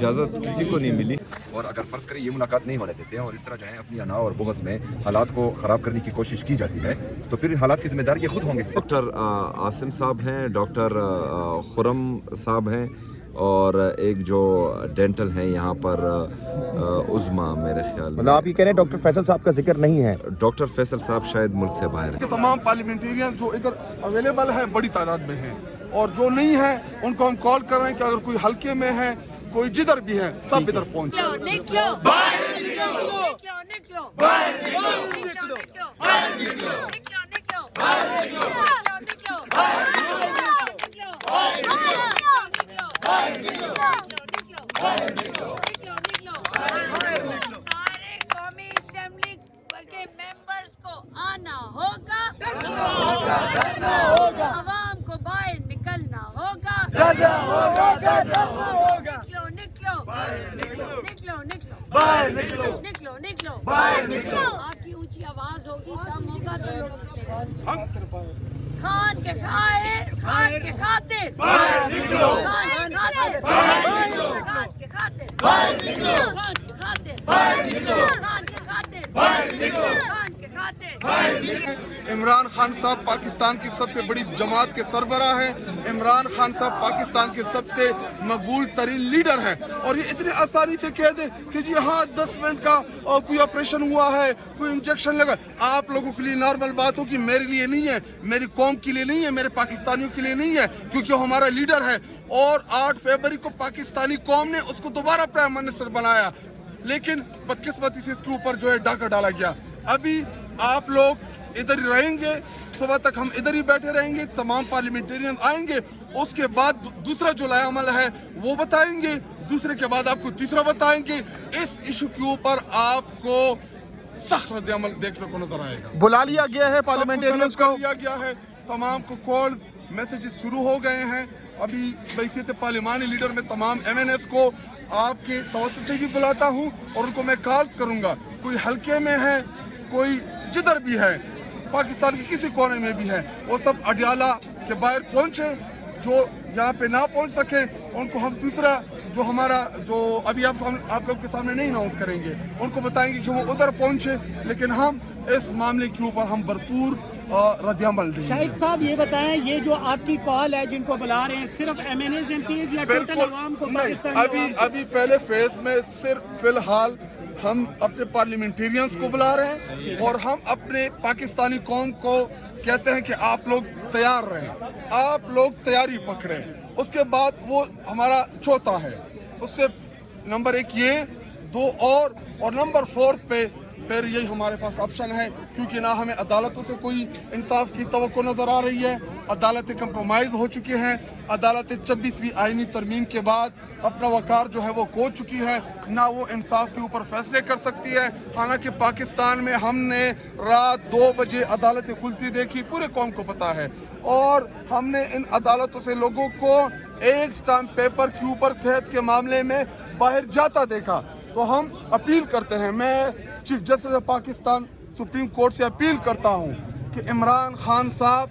इजाज़त किसी को नहीं मिली और अगर फ़र्ज़ करें ये मुलाकात नहीं होने देते हैं और इस तरह जो है अपनी अना और बुग़्ज़ में हालात को ख़राब करने की कोशिश की जाती है तो फिर हालात की ज़िम्मेदार ये खुद होंगे। डॉक्टर आसिम साहब हैं, डॉक्टर खुरम साहब हैं और एक जो डेंटल हैं यहाँ पर उज़मा मेरे ख्याल में। मतलब आप ये कह रहे हैं डॉक्टर फैसल साहब का जिक्र नहीं है? डॉक्टर फैसल साहब शायद मुल्क से बाहर हैं। तमाम पार्लियामेंटेरियन जो इधर अवेलेबल है बड़ी तादाद में हैं और जो नहीं है उनको हम कॉल कर रहे हैं कि अगर कोई हल्के में है कोई जिधर भी है सब इधर पहुंचे। सारे कौमी असेंबली के मेंबर्स को आना होगा, आवाम को बाहर निकलना होगा। निकलो। आपकी ऊंची आवाज होगी, दम होगा तो लोग निकलेंगे। खान के खातिर खान के खातिर इमरान खान साहब पाकिस्तान की सबसे बड़ी जमात के सरबराह हैं। इमरान खान साहब पाकिस्तान के सबसे मकबूल तरीन लीडर हैं और ये इतनी आसानी से कह दे कि जी हाँ 10 मिनट का और कोई ऑपरेशन हुआ है, कोई इंजेक्शन लगा। आप लोगों के लिए नॉर्मल बात हो कि मेरे लिए नहीं है, मेरी कौम के लिए नहीं है, मेरे पाकिस्तानियों के लिए नहीं है, क्योंकि हमारा लीडर है और 8 फरवरी को पाकिस्तानी कौम ने उसको दोबारा प्राइम मिनिस्टर बनाया, लेकिन बदकिस्मती से इसके ऊपर जो है डाका डाला गया। अभी आप लोग इधर ही रहेंगे, सुबह तक हम इधर ही बैठे रहेंगे, तमाम पार्लियामेंटेरियन आएंगे, उसके बाद दूसरा जो लायामल है वो बताएंगे, दूसरे के बाद आपको तीसरा बताएंगे। इस इशू के ऊपर आपको सख्त रद्द-ए-अमल देखने को नजर आएगा। बुला लिया गया है पार्लियामेंटेरियंस को, लिया गया है, तमाम को कॉल्स मैसेजेस शुरू हो गए हैं। अभी बैसियत पार्लिमानी लीडर में तमाम MNS को आपके तवज्जो से भी बुलाता हूँ और उनको मैं कॉल्स करूँगा। कोई हल्के में है, कोई जिधर भी है, पाकिस्तान के किसी कोने में भी है, वो सब अडियाला के बाहर पहुँचे। जो यहाँ पे ना पहुँच सके उनको हम दूसरा जो हमारा जो अभी आप लोग के सामने नहीं अनाउंस करेंगे, उनको बताएंगे कि वो उधर पहुँचे, लेकिन हम इस मामले के ऊपर हम भरपूर रद्द-ए-अमल देंगे। शाहिद साहब ये बताएं, ये जो आपकी कॉल है जिनको बुला रहे हैं सिर्फ MNAs MPs या टोटल अवाम को? अभी पहले फेज में सिर्फ फिलहाल हम अपने पार्लियामेंटेरियंस को बुला रहे हैं और हम अपने पाकिस्तानी कौम को कहते हैं कि आप लोग तैयार रहें, आप लोग तैयारी पकड़ें। उसके बाद वो हमारा चौथा है, उससे नंबर 1 ये 2 और नंबर 4 पे फिर यही हमारे पास ऑप्शन है, क्योंकि ना हमें अदालतों से कोई इंसाफ की तवक्को नज़र आ रही है। अदालतें कंप्रोमाइज़ हो चुकी हैं, अदालतें 26वीं आईनी तरमीम के बाद अपना वकार जो है वो खो चुकी है, ना वो इंसाफ के ऊपर फैसले कर सकती है। हालांकि पाकिस्तान में हमने रात 2 बजे अदालतें खुलती देखी, पूरे कौम को पता है, और हमने इन अदालतों से लोगों को एक स्टाम्प पेपर के ऊपर सेहत के मामले में बाहर जाता देखा। तो हम अपील करते हैं, मैं chief justice of Pakistan supreme court से अपील करता हूं कि इमरान खान साहब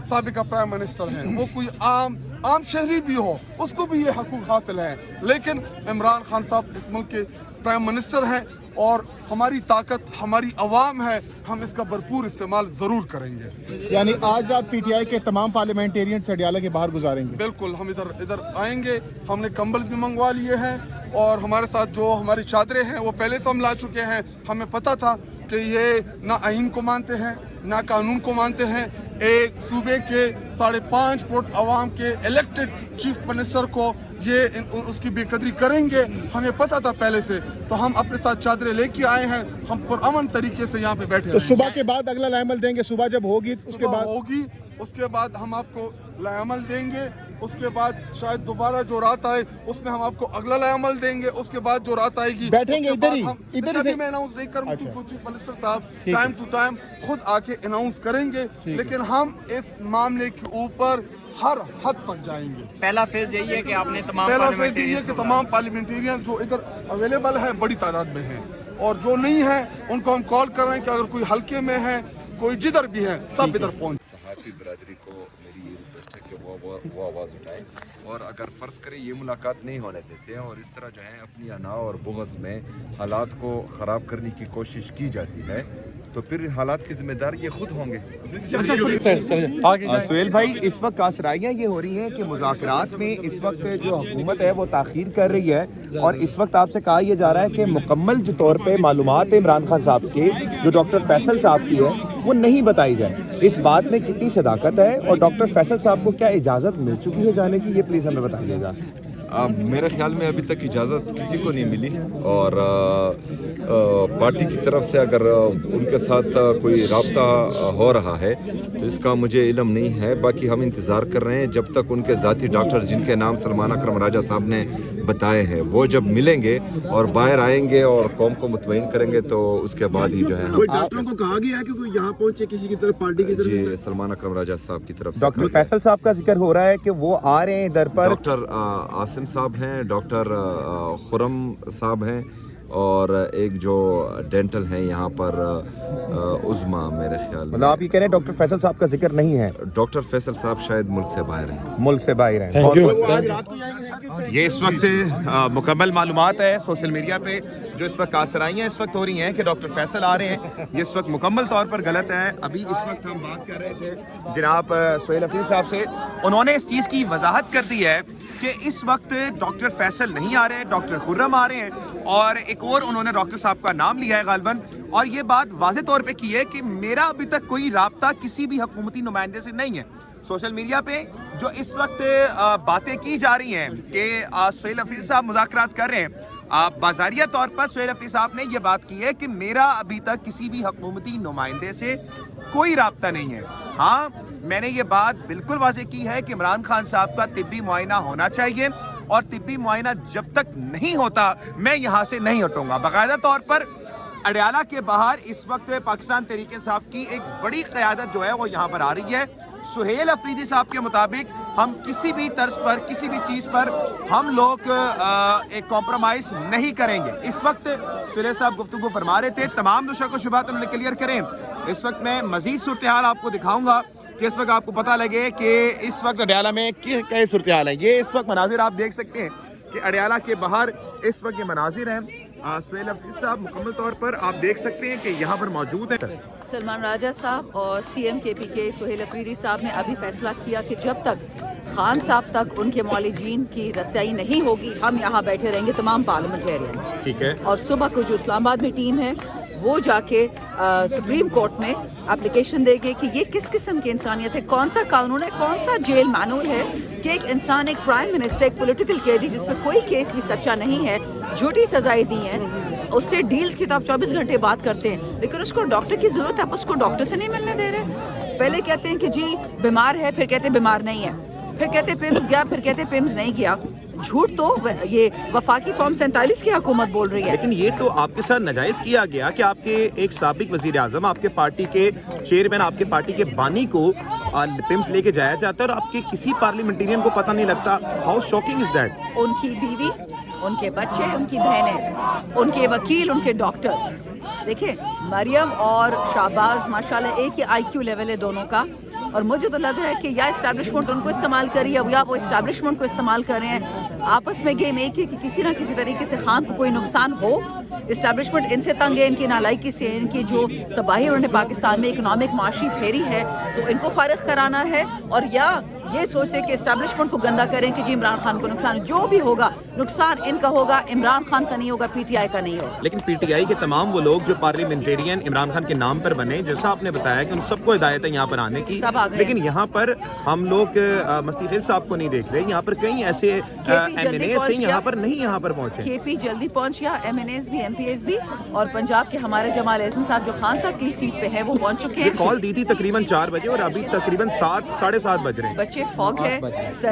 साबिका प्राइम मिनिस्टर हैं, वो कोई आम शहरी भी हो उसको भी ये हकूक हासिल है, लेकिन इमरान खान साहब इस मुल्क के प्राइम मिनिस्टर हैं और हमारी ताकत हमारी आवाम है, हम इसका भरपूर इस्तेमाल जरूर करेंगे। यानी आज रात PTI के तमाम पार्लियामेंटेरियन अडियाला के बाहर गुजारेंगे? बिल्कुल, हम इधर आएंगे, हमने कंबल भी मंगवा लिए हैं और हमारे साथ जो हमारी चादरें हैं वो पहले से हम ला चुके हैं। हमें पता था कि ये ना आइन को मानते हैं ना कानून को मानते हैं। एक सूबे के 5.5 करोड़ अवाम के इलेक्टेड चीफ मिनिस्टर को ये उसकी बेकदरी करेंगे, हमें पता था पहले से, तो हम अपने साथ चादरें लेके आए हैं, हम पुरअमन तरीके से यहाँ पे बैठे हैं। तो सुबह के बाद अगला लायामल देंगे, सुबह जब होगी उसके बाद हम आपको लायामल देंगे, उसके बाद शायद दोबारा जो रात आए उसमें हम आपको अगला लायामल देंगे, उसके बाद जो रात आएगी बैठेंगे इधर ही से मैं अनाउंस नहीं करूँगा, चीफ मिनिस्टर साहब टाइम टू टाइम खुद आके अनाउंस करेंगे, लेकिन हम इस मामले के ऊपर हर हद तक जाएंगे। पहला फेज यही है कि आपने तमाम पार्लियामेंटेरियन जो इधर अवेलेबल है बड़ी तादाद में है और जो नहीं है उनको हम कॉल कर रहे हैं कि अगर कोई हल्के में है, कोई जिधर भी है, सब इधर पहुंच। सहाफ़ी बरादरी को मेरी जर्नलिस्ट है कि वो आवाज़ उठाएं, और अगर फ़र्ज़ करें ये मुलाकात नहीं होने देते हैं और इस तरह जो है अपनी अना और बुग़्ज़ में हालात को ख़राब करने की कोशिश की जाती है, तो फिर हालात की ज़िम्मेदार ये खुद होंगे। सुहेल भाई, इस वक्त कासराइयाँ ये हो रही हैं कि मुज़ाकरात में इस वक्त जो हुकूमत है वो ताख़ीर कर रही है, और इस वक्त आपसे कहा यह जा रहा है कि मुकम्मल जो तौर पे मालूमात इमरान खान साहब के जो डॉक्टर फैसल साहब की है वो नहीं बताई जाए। इस बात में कितनी सदाकत है, और डॉक्टर फैसल साहब को क्या इजाज़त मिल चुकी है जाने की, ये प्लीज़ हमें बताइएगा। मेरे ख्याल में अभी तक इजाज़त किसी को नहीं मिली, और पार्टी की तरफ से अगर उनके साथ कोई राब्ता हो रहा है तो इसका मुझे इल्म नहीं है। बाकी हम इंतज़ार कर रहे हैं जब तक उनके ज़ाती डॉक्टर जिनके नाम सलमान अकरम राजा साहब ने बताए हैं वो जब मिलेंगे और बाहर आएंगे और कौम को मुतमईन करेंगे, तो उसके बाद ही जो है कोई डॉक्टरों को कहा गया है कि कोई यहाँ पहुंचे किसी की तरफ, पार्टी की तरफ जी सलमान अकरम राजा साहब की तरफ से डॉक्टर फैसल साहब का जिक्र हो रहा है कि वो आ रहे हैं इधर पर। डॉक्टर आसिम साहब हैं, डॉक्टर खुरम साहब हैं, और एक जो डेंटल हैं यहाँ पर उज़मा, मेरे ख्याल में। मतलब आप ये कह रहे हैं डॉक्टर फैसल साहब का जिक्र नहीं है? डॉक्टर फैसल साहब शायद मुल्क से बाहर हैं। मुल्क से बाहर हैं। आज रात को जाएंगे। ये इस वक्त मुकम्मल मालूमात है सोशल मीडिया पे जो इस वक्त कासराइयाँ इस वक्त हो रही हैं कि डॉक्टर फैसल आ रहे हैं, ये इस वक्त मुकम्मल तौर पर गलत है। अभी इस वक्त हम बात कर रहे थे जनाब सुहेल हफीज़ साहब से, उन्होंने इस चीज़ की वजाहत कर दी है कि इस वक्त डॉक्टर फैसल नहीं आ रहे हैं, डॉक्टर खुर्रम आ रहे हैं, और एक और उन्होंने डॉक्टर साहब का नाम लिया है गालिबन, और ये बात वाज़े तौर पे की है कि मेरा अभी तक कोई राब्ता किसी भी हुकूमती नुमाइंदे से नहीं है। सोशल मीडिया पे जो इस वक्त बातें की जा रही हैं कि सुहेल हफीज़ साहब मुज़ाकरात कर रहे हैं, बाज़ारिया तौर पर सुहेल हफीज़ साहब ने ये बात की है कि मेरा अभी तक किसी भी हुकूमती नुमाइंदे से कोई राब्ता नहीं है। हाँ, मैंने ये बात बिल्कुल वाज़ेह की है कि इमरान खान साहब का तिब्बी मुआयना होना चाहिए, और तिब्बी मुआयना जब तक नहीं होता मैं यहाँ से नहीं हटूँगा। बाकायदा तौर पर अडयाला के बाहर इस वक्त पाकिस्तान तहरीक इंसाफ की एक बड़ी क़यादत जो है वो यहाँ पर आ रही है। सुहेल अफरीदी साहब के मुताबिक हम किसी भी तर्ज पर, किसी भी चीज़ पर हम लोग एक कॉम्प्रोमाइज़ नहीं करेंगे। इस वक्त सुहेल साहब गुफ्तगू फरमा रहे थे, तमाम जो शक व शुबहात हमने क्लियर करें। इस वक्त मैं मज़ीद सूरत हाल आपको दिखाऊंगा कि इस वक्त आपको पता लगे कि इस वक्त अडयाला में क्या सूरत हाल है। ये इस वक्त मनाजिर आप देख सकते हैं कि अडयाला के बाहर इस वक्त ये मनाजिर हैं। सुहेल हफीज़ साहब मुकम्मल तौर पर आप देख सकते हैं कि यहाँ पर मौजूद हैं। सलमान राजा साहब और CM KPK सुहेल अफरीदी साहब ने अभी फैसला किया कि जब तक खान साहब तक उनके मौलिजीन की रसाई नहीं होगी हम यहाँ बैठे रहेंगे तमाम पार्लियामेंटेरियंस। ठीक है। और सुबह को जो इस्लामाबाद में टीम है वो जाके सुप्रीम कोर्ट में एप्लीकेशन देंगे कि ये किस किस्म की इंसानियत है, कौन सा कानून है, कौन सा जेल मैनुअल है कि एक इंसान, एक प्राइम मिनिस्टर, एक पॉलिटिकल कैदी जिसमें कोई केस भी सच्चा नहीं है, झूठी सजाएं दी हैं, उससे डील्स की तो आप 24 घंटे बात करते हैं, लेकिन उसको डॉक्टर की ज़रूरत है, आप उसको डॉक्टर से नहीं मिलने दे रहे। पहले कहते हैं कि जी बीमार है, फिर कहते हैं बीमार नहीं है, फिर कहते हैं पिम्स गया, फिर कहते हैं पिम्स नहीं गया। झूठ तो ये वफाकी फॉर्म 47 की हुकूमत बोल रही है। लेकिन ये तो आपके साथ नाजायज किया गया कि आपके एक साबिक वजीर आजम, आपके पार्टी के चेयरमैन, आपके पार्टी के बानी को पिम्स लेके जाया जाता है और आपके किसी पार्लियामेंटेरियन को पता नहीं लगता। How shocking is that? उनकी बीवी, उनके बच्चे, उनकी बहनें, उनके वकील, उनके डॉक्टर्स। देखिए मरियम और शाहबाज माशाल्लाह एक ही IQ लेवल है दोनों का, और मुझे तो लग रहा है कि या इस्टेब्लिशमेंट उनको इस्तेमाल करी है या वो इस्टेब्लिशमेंट को इस्तेमाल कर रहे हैं। आपस में गेम एक ही कि किसी ना किसी तरीके से खान को कोई नुकसान हो। इस्टेब्लिशमेंट इनसे तंग है, इनकी नालायकी से, इनकी जो तबाही उन्होंने पाकिस्तान में इकोनॉमिक माशी फेरी है, तो इनको फारिग कराना है, और या ये सोचे कि इस्टेब्लिशमेंट को गंदा करें कि जी इमरान खान को नुकसान, जो भी होगा नुकसान इनका होगा, इमरान खान का नहीं होगा, PTI का नहीं होगा। लेकिन PTI के तमाम वो लोग जो पार्लियामेंटेरियन इमरान खान के नाम पर बने, जैसा आपने बताया कि उन सबको हिदायत है यहाँ पर आने की, लेकिन यहाँ पर हम लोग मस्ती साहब को नहीं देख रहे। यहाँ पर कई ऐसे MNAs हैं यहाँ पर नहीं यहाँ पर पहुँचे। KP जल्दी पहुँच गया, MNAs भी, MPs भी, और पंजाब के हमारे जमाल एहसन साहब जो खान साहब की सीट पे है वो पहुँच चुके हैं। कॉल दी थी तकरीबन 4 बजे और अभी तकरीबन 7, साढ़े 7 बज रहे हैं। बच्चे फॉग है,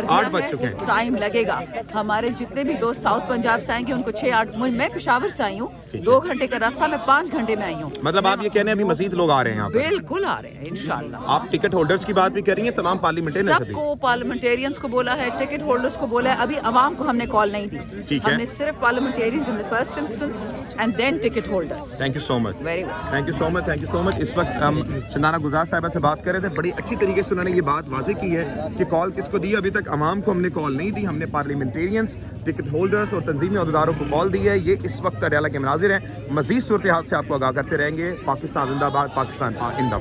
8 बज चुके हैं, टाइम लगेगा। हमारे जितने भी दोस्त साउथ पंजाब से आएंगे उनको 6-8, मैं पेशावर से आई हूँ, 2 घंटे का रास्ता मैं 5 घंटे में आई हूँ। मतलब आप ये कहने हैं अभी मजीद लोग आ रहे हैं यहाँ पर? बिल्कुल आ रहे हैं इंशाल्लाह। आप टिकट होल्डर्स की बात भी कर रही हैं, तमाम पार्लियामेंटेरियंस सबको, पार्लियामेंटेरियंस को बोला है, टिकट होल्डर्स को बोला है, अभी अवाम को हमने कॉल नहीं दी, हमने सिर्फ parliamentarians in the first instance and then ticket holders. Thank you so much, very good, thank you so much, thank you so much. इस वक्त हम चंदाना गुलजार साहिबा से बात कर रहे थे, बड़ी अच्छी तरीके से उन्होंने ये बात वाज़ेह की है کہ کال کس کو دی. ابھی تک عوام کو ہم نے کال نہیں دی, ہم نے پارلیمنٹیرینس, ٹکٹ ہولڈرز اور تنظیمی عہدیداروں کو کال دی ہے. یہ اس وقت اڈیالہ کے مناظر ہیں. مزید صورتحال سے آپ کو آگاہ کرتے رہیں گے. پاکستان زندہ باد, پاکستان زندہ باد.